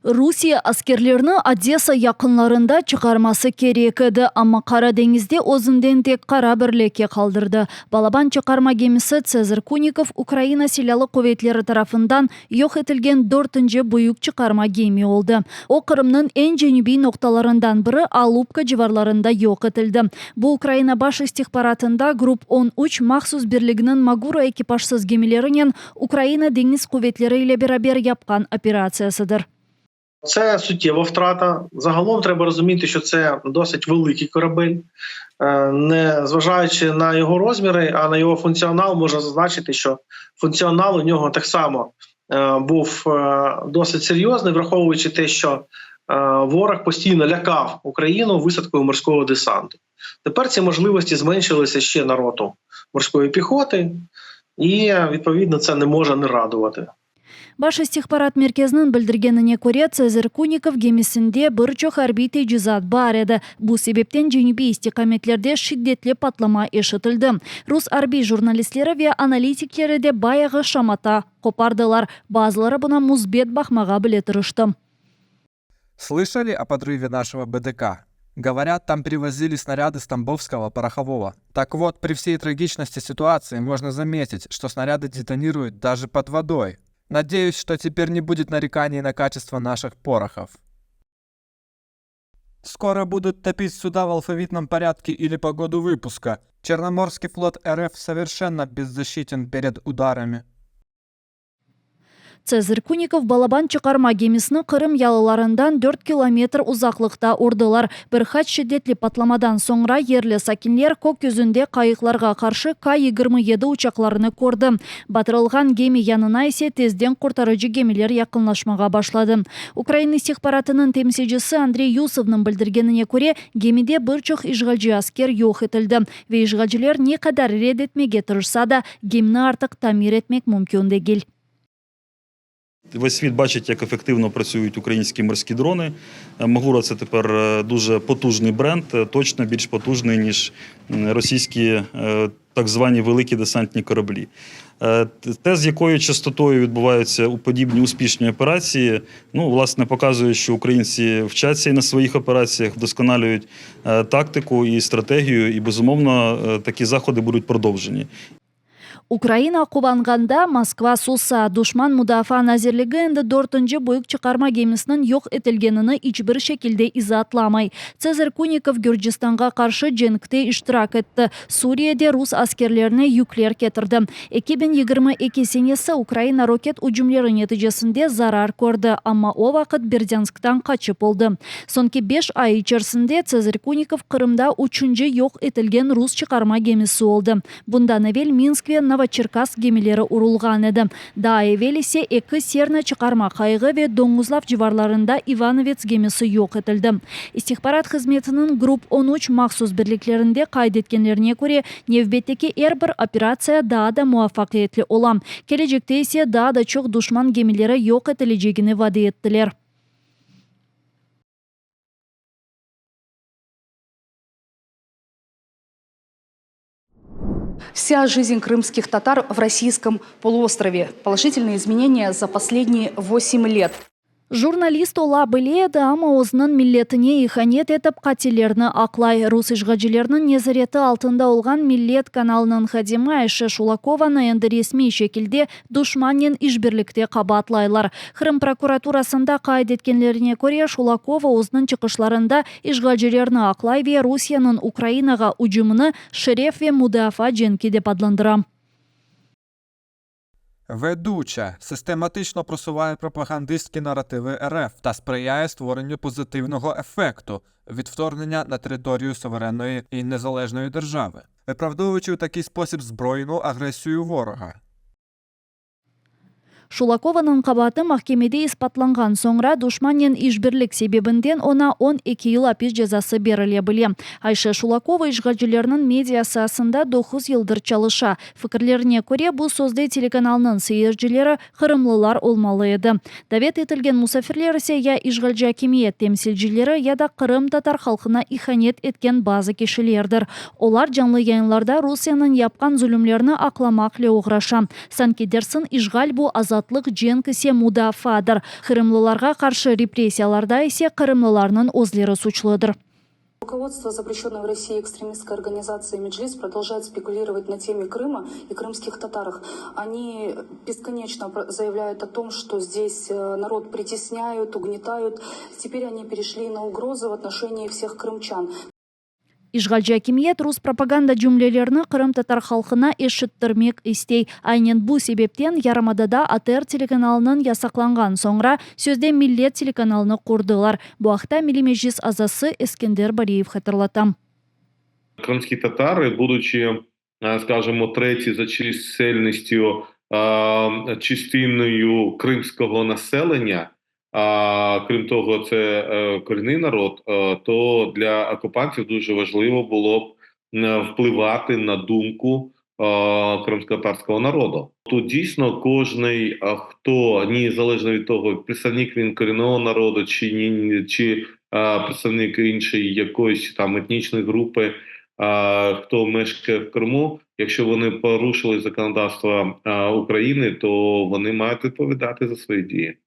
Rusya askerlerini Odessa yakınlarında çıkarması керек edi, ama Kara Deniz'de özünden tek kara birlikке kaldırdı. Balaban çıkarma gemisi Цезарь Куников Ukrayna Silahlı Kuvvetleri tarafından yok etilgen 4. büyük çıkarma gemi oldu. O Kırım'ın en cenubi noktalarından biri Alupka civarlarında yok etildi. Bu Ukrayna baş istihbaratında Grup 13 mahsus birliginin Magura ekipajsız gemilerinin Ukrayna Deniz Kuvvetleri ile beraber yapkan operasyasıdır. Це суттєва втрата. Загалом треба розуміти, що це досить великий корабель. Не зважаючи на його розміри, а на його функціонал, можна зазначити, що функціонал у нього так само був досить серйозний, враховуючи те, що ворог постійно лякав Україну висадкою морського десанту. Тепер ці можливості зменшилися ще на роту морської піхоти, і, відповідно, це не може не радувати. Baş istihbarat merkezinin bildirgenine göre Цезарь Куников gemisinde birçok harbiy tejizat bar edi. Bu sebepten cenubi istikametlerde şiddetli patlama eşitildi. Rus harbiy jurnalistleri ve analitikleri de bayağı şamata kopardılar. Bazıları buna muzbet bakmağa bile tırıştı. Слышали о подрыве нашего БДК? Говорят, там привозили снаряды с Тамбовского порохового. Так вот, при всей трагичности ситуации можно заметить, что снаряды детонируют даже под водой. Надеюсь, что теперь не будет нареканий на качество наших порохов. Скоро будут топить суда в алфавитном порядке или по году выпуска. Черноморский флот РФ совершенно беззащитен перед ударами. Цезарь Куников Балабан çıkarma gemisini Kırım yalılarından 4 kilometr uzaklıkta urdular. Bir haç şiddetli patlamadan sonra yerli sakinler gökyüzünde kayıklarga karşı K-27 uçaklarını gördü. Batırılgan gemi yanına ise tezden kurtarıcı gemiler yakınlaşmağa başladı. Ukrayna istihbaratının temsilcisi Andrey Yusov'nun bildirgenine göre gemide birçok işgalci asker yok etildi ve işgalciler ne kadar reddetmeye tırışsa da gemini artık tamir etmek mümkün değil. Весь світ бачить, як ефективно працюють українські морські дрони. Магура – це тепер дуже потужний бренд, точно більш потужний, ніж російські так звані великі десантні кораблі. Те, з якою частотою відбуваються подібні успішні операції, власне, показує, що українці вчаться і на своїх операціях, вдосконалюють тактику і стратегію, і, безумовно, такі заходи будуть продовжені. Ukrayna kullanğanda Moskva sussa Düşman Müdafaa Nazirligi endi 4. büyük çıkarma gemisinin yok etilgenini hiçbir şekilde izahlamay. Цезарь Куников Gürcistan'a karşı cenkte iştirak etti. Suriye'de Rus askerlerine yükler getirdi. 2022 senesi Ukrayna roket hücumları neticesinde zarar gördü, ama o vakit Berdyansk'tan kaçıp oldu. Sonki 5 ay içerisinde Цезарь Куников Kırım'da 3. yok etilgen Rus çıkarma gemisi oldu. Bundan evvel Minsk ve Новочеркасск gemileri urulgan edi. Daha evvel ise iki Serna çıkarma kayığı ve Donguzlav civarlarında Ivanovets gemisi yok etildi. İstihbarat hizmetinin Grup 13 mahsus birliklerinde kaydetkenlerine göre nevbetteki her bir operatsiya daha da muvaffakiyetli olan. Gelecekte ise daha da çok düşman gemileri yok edileceğini vaat ettiler. Вся жизнь крымских татар в российском полуострове. Положительные изменения за последние 8 лет. Jurnalist ola biledi, ama o'zining milletine ihanet etib qatelerini aqlay. Rus işgalcilerinin nezareti altında olgan Millet kanalının xadimi Ayşe Shulakova'nı endi resmi şekilde düşmanla işbirlikte qabatlaylar. Kırım prokuraturasında kaydetkenlerine göre Shulakova o'zining çıkışlarında işgalcilerini aqlay ve Rusya'nın Ukraynaga hücumunu şeref ve müdafaa cenki deb adlandıram. Ведуча систематично просуває пропагандистські наративи РФ та сприяє створенню позитивного ефекту від вторгнення на територію суверенної і незалежної держави, виправдовуючи у такий спосіб збройну агресію ворога. Шулакованын кабаты махкемеде испатланган соңра душманнен ишбирлик себебинден она 12 yıl апис жазасы бериле биле. Айша Шулакова ишгалчыларынын медиасында 9 yıldır çalışа. Фикрлерине көре бул созды телеканалынын сейерчилери кырымлылар олмалы еді. Давет етілген мусафирлер ise я ишгалчы акимиет темсилчилери я да Кырым татар халкына иханет эткен базы кишилердир. Олар жанлы yayınlarda Русиянын япкан zulümlerini акламак ле уграша. Санкедерсин ишгаль бу азатлык женг исе мудафадыр. Кырымлыларга каршы репрессияларда исе кырымлыларнын озлері сучлыдыр. Руководство запрещенной в России экстремистской организации «Меджлис» продолжает спекулировать на теме Крыма и крымских татарах. Они бесконечно заявляют о том, что здесь народ притесняют, угнетают. Теперь они перешли на угрозы в отношении всех крымчан. Ишгалчы акимиет рус пропаганда жүмлелерini Кырым татар халкына эшиттирмек истей. Айнен бу себептен Ярамадада АТР телеканалынын ясакланган соңра сөзде Миллет телеканалыны курдылар. Бу акта Милли Межлис азасы Эскендер Бариев хатırlatам. Крымские татары, будучи, скажем, третій за чисельністю частиною кримського населення, крім того, це корінний народ, то для окупантів дуже важливо було б впливати на думку кримськотатарського народу. Тут дійсно кожний, хто, незалежно від того, представник він корінного народу чи представник іншої якоїсь там етнічної групи, хто мешкає в Криму, якщо вони порушили законодавство України, то вони мають відповідати за свої дії.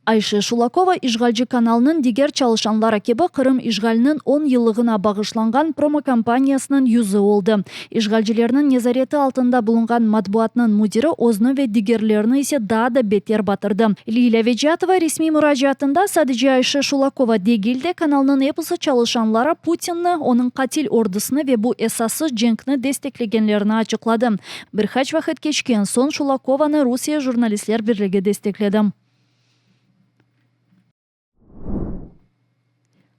Айша Шулакова ишгалчы каналынын дигер чалышанлар кебі Кырым ишгалінің 10 yıllығына бағышланған промо-компаниясының юзы олды. Ишгалчылерінің незареті алтында бұлынған матбуатның мудирі озны ве дигерлеріні есе да бетер батырды. Лиля Веджатова ресми мұражатында садыжы Айша Шулакова дегилде каналының эпосы чалышанлары Путинны, оның қатил ордысыны ве бұл эсасы женкні дестеклегенлеріні ачыклады. Бір хач вақыт кечкен сон Шулакованы Русия журналистлер бірлігі дестекледі.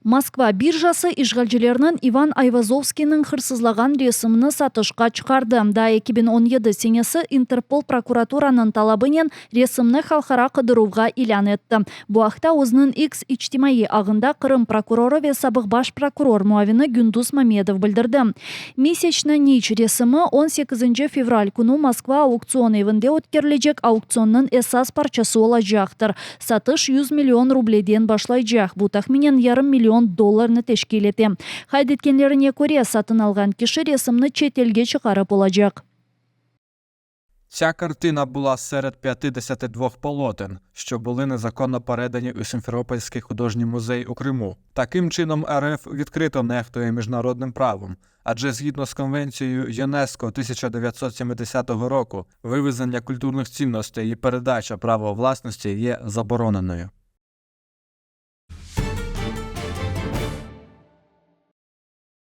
Москва биржасы ишгалчыларынын Иван Айвазовскийнин хырсызлаган ресимini сатышка чыгарды. Да 2017 сенесі Интерпол прокуратуранын талабынен ресимini халкара кыдырууга илан этти. Бу акта өзүнүн X ичтимаий агында Кырым прокурору ве сабык баш прокурор муавини Гүндуз Мамедов билдирди. Месячный нич ресими 18 февраль күнү Москва аукцион evinde өткөрүлөжөк. Аукциондун эсас парчасы олажактыр. Сатыш 100 миллион рублейден башлайжак. Бу тахминен $500 million тешкил эте. Хайдеткенлерine көре сатын алган киши ресимini чет элге чыгарып болажак. Ця картина була серед 52 полотен, що були незаконно передані у Сімферопольський художній музей у Криму. Таким чином РФ відкрито нехтує міжнародним правом, адже згідно з Конвенцією ЮНЕСКО 1970 року вивезення культурних цінностей і передача права власності є забороненою.